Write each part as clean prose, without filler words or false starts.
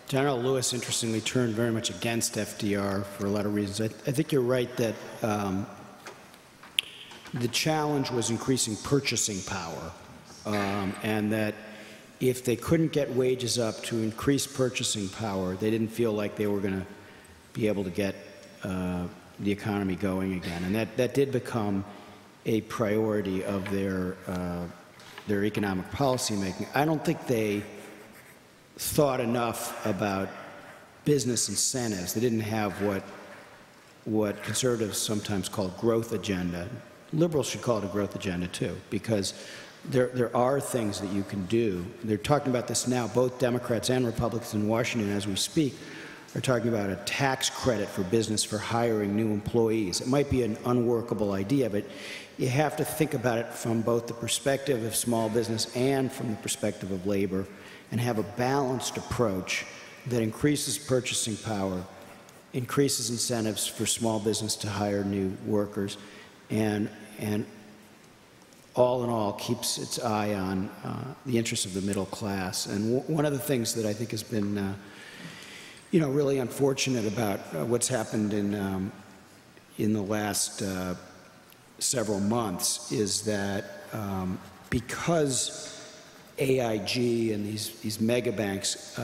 General Lewis, interestingly, turned very much against FDR for a lot of reasons. I think you're right that the challenge was increasing purchasing power, and that if they couldn't get wages up to increase purchasing power, they didn't feel like they were going to be able to get the economy going again. And that did become a priority of their economic policy making. I don't think they thought enough about business incentives. They didn't have what conservatives sometimes call growth agenda. Liberals should call it a growth agenda too, because there are things that you can do. They're talking about this now. Both Democrats and Republicans in Washington, as we speak, are talking about a tax credit for business for hiring new employees. It might be an unworkable idea, but you have to think about it from both the perspective of small business and from the perspective of labor, and have a balanced approach that increases purchasing power, increases incentives for small business to hire new workers, and all in all keeps its eye on the interests of the middle class. And one of the things that I think has been really unfortunate about what's happened in the last several months is that because AIG and these mega banks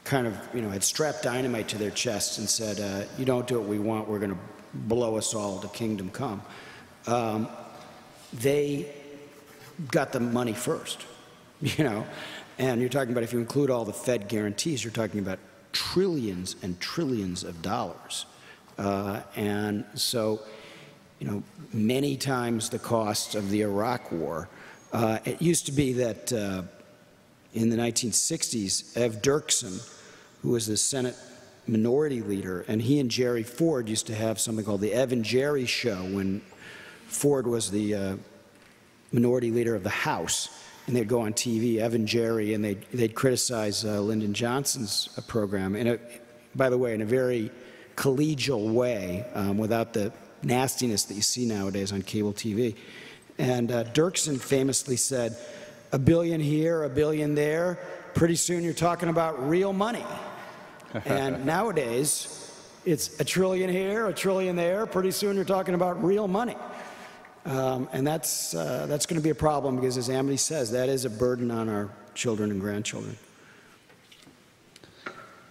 kind of had strapped dynamite to their chests and said, you don't do what we want, we're going to blow us all to kingdom come. They got the money first, and you're talking about, if you include all the Fed guarantees, you're talking about trillions and trillions of dollars. And so, many times the cost of the Iraq War. It used to be that in the 1960s, Ev Dirksen, who was the Senate minority leader, and he and Jerry Ford used to have something called the Ev and Jerry Show when Ford was the minority leader of the House, and they'd go on TV, Ev and Jerry, and they'd criticize Lyndon Johnson's program, and by the way, in a very collegial way, without the nastiness that you see nowadays on cable TV. And Dirksen famously said, "A billion here, a billion there, pretty soon you're talking about real money." And nowadays, it's a trillion here, a trillion there, pretty soon you're talking about real money. And that's going to be a problem because, as Amity says, that is a burden on our children and grandchildren.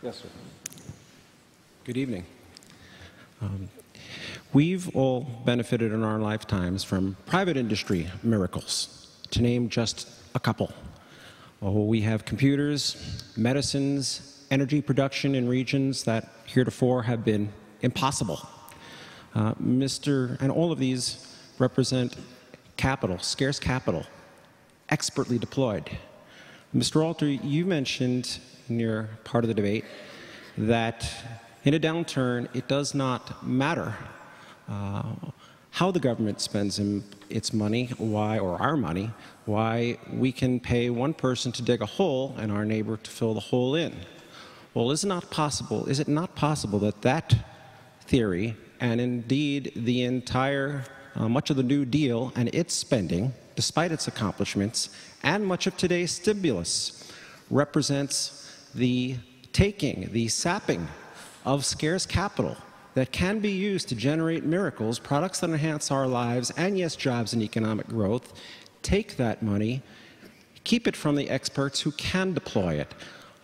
Yes, sir. Good evening. We've all benefited in our lifetimes from private industry miracles, to name just a couple. We have computers, medicines, energy production in regions that heretofore have been impossible. And all of these represent capital, scarce capital, expertly deployed. Mr. Alter, you mentioned in your part of the debate that in a downturn, it does not matter how the government spends its money, why, or our money, why we can pay one person to dig a hole and our neighbor to fill the hole in. Well, is it not possible that that theory, and indeed the entire much of the New Deal and its spending, despite its accomplishments, and much of today's stimulus, represents the taking, the sapping of scarce capital that can be used to generate miracles, products that enhance our lives, and yes, jobs and economic growth? Take that money, keep it from the experts who can deploy it.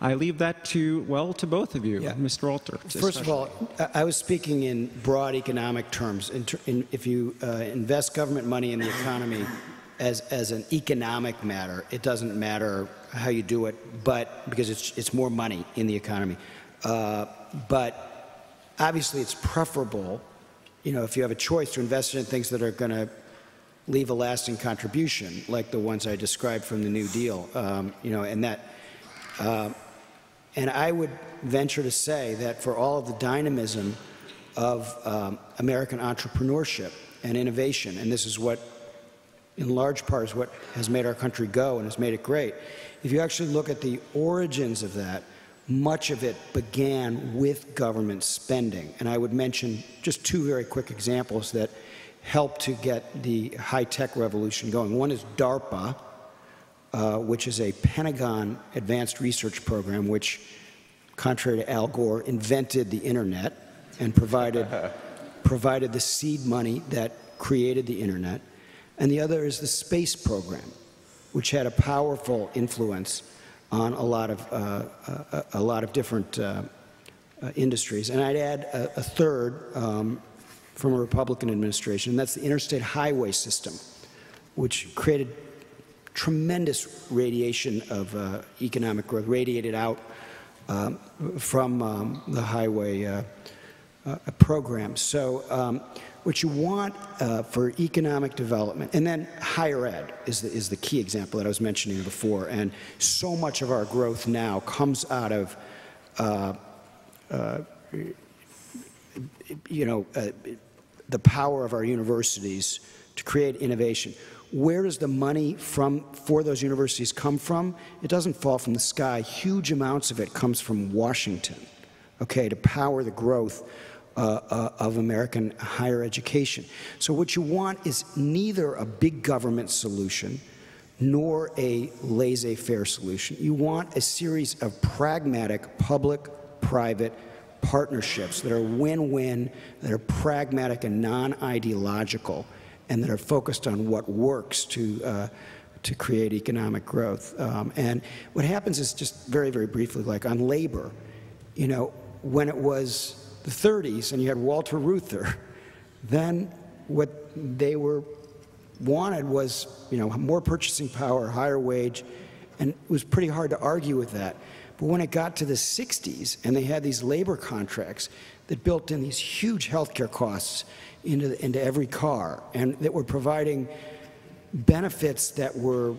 I leave that to both of you, Mr. Alter. First of all, I was speaking in broad economic terms. If you invest government money in the economy as an economic matter, it doesn't matter how you do it, but because it's more money in the economy. But obviously, it's preferable, if you have a choice, to invest in things that are going to leave a lasting contribution, like the ones I described from the New Deal, and I would venture to say that for all of the dynamism of American entrepreneurship and innovation, and this is what, in large part, is what has made our country go and has made it great. If you actually look at the origins of that, much of it began with government spending. And I would mention just two very quick examples that helped to get the high-tech revolution going. One is DARPA, which is a Pentagon advanced research program, which, contrary to Al Gore, invented the internet and provided the seed money that created the internet. And the other is the space program, which had a powerful influence on a lot of different industries. And I'd add a third from a Republican administration, and that's the interstate highway system, which created tremendous radiation of economic growth, radiated out from the highway program. So what you want for economic development, and then higher ed is the key example that I was mentioning before, and so much of our growth now comes out of the power of our universities to create innovation. Where does the money for those universities come from? It doesn't fall from the sky. Huge amounts of it comes from Washington, okay, to power the growth of American higher education. So what you want is neither a big government solution nor a laissez-faire solution. You want a series of pragmatic public-private partnerships that are win-win, that are pragmatic and non-ideological, and that are focused on what works to create economic growth. And what happens is, just very, very briefly, like on labor, you know, when it was the 30s and you had Walter Reuther, then what they wanted was, you know, more purchasing power, higher wage, and it was pretty hard to argue with that. But when it got to the 60s and they had these labor contracts that built in these huge healthcare costs into every car, and that were providing benefits that were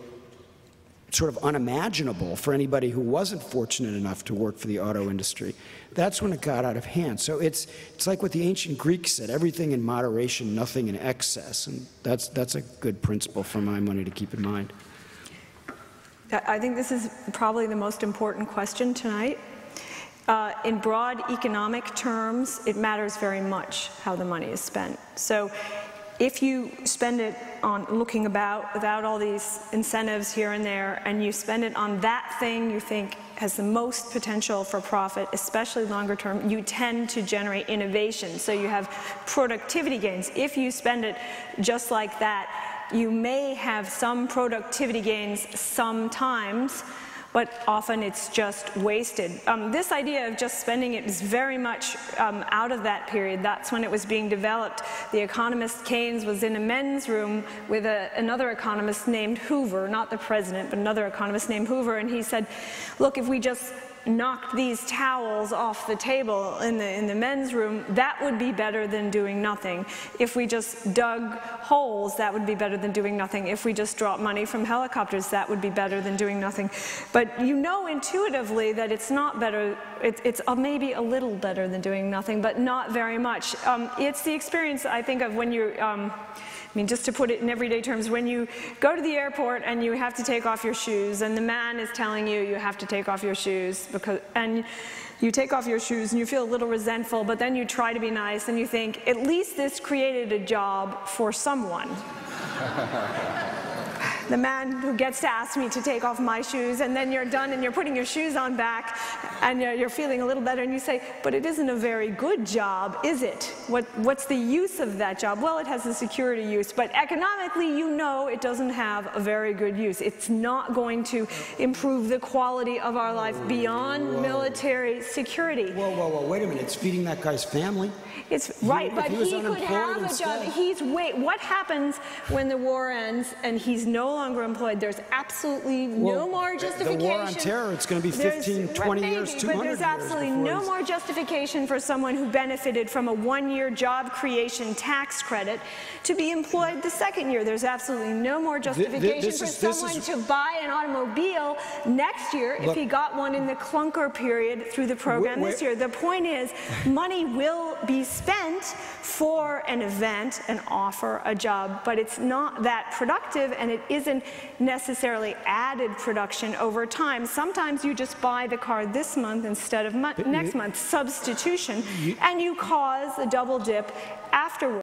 sort of unimaginable for anybody who wasn't fortunate enough to work for the auto industry, that's when it got out of hand. So it's like what the ancient Greeks said, everything in moderation, nothing in excess. And that's a good principle for my money to keep in mind. I think this is probably the most important question tonight. In broad economic terms, it matters very much how the money is spent. So if you spend it on looking about without all these incentives here and there, and you spend it on that thing you think has the most potential for profit, especially longer term, you tend to generate innovation. So you have productivity gains. If you spend it just like that, you may have some productivity gains sometimes, but often it's just wasted. This idea of just spending it is very much out of that period. That's when it was being developed. The economist Keynes was in a men's room with another economist named Hoover, not the president, but another economist named Hoover, and he said, look, if we just knocked these towels off the table in the men's room, that would be better than doing nothing. If we just dug holes, that would be better than doing nothing. If we just dropped money from helicopters, that would be better than doing nothing. But you know intuitively that it's not better, it's maybe a little better than doing nothing, but not very much. It's the experience, I think, of when you're I mean, just to put it in everyday terms, when you go to the airport and you have to take off your shoes, and the man is telling you you have to take off your shoes, and you take off your shoes and you feel a little resentful, but then you try to be nice and you think, at least this created a job for someone. The man who gets to ask me to take off my shoes, and then you're done and you're putting your shoes on back and you're feeling a little better, and you say, but it isn't a very good job, is it? What's the use of that job? Well, it has a security use, but economically you know it doesn't have a very good use. It's not going to improve the quality of our life beyond military security. Whoa, wait a minute, it's feeding that guy's family? It's right, but he could have a job. What happens when the war ends and he's no longer employed? There's absolutely no more justification. The war on terror, it's going to be 15, 20 years, 200 years. But there's absolutely no more justification for someone who benefited from a one-year job creation tax credit to be employed the second year. There's absolutely no more justification for someone to buy an automobile next year if he got one in the clunker period through the program this year. The point is, money will be spent for an event, an offer, a job, but it's not that productive, and it isn't necessarily added production over time. Sometimes you just buy the car this month instead of next month, substitution, and you cause a double dip afterwards.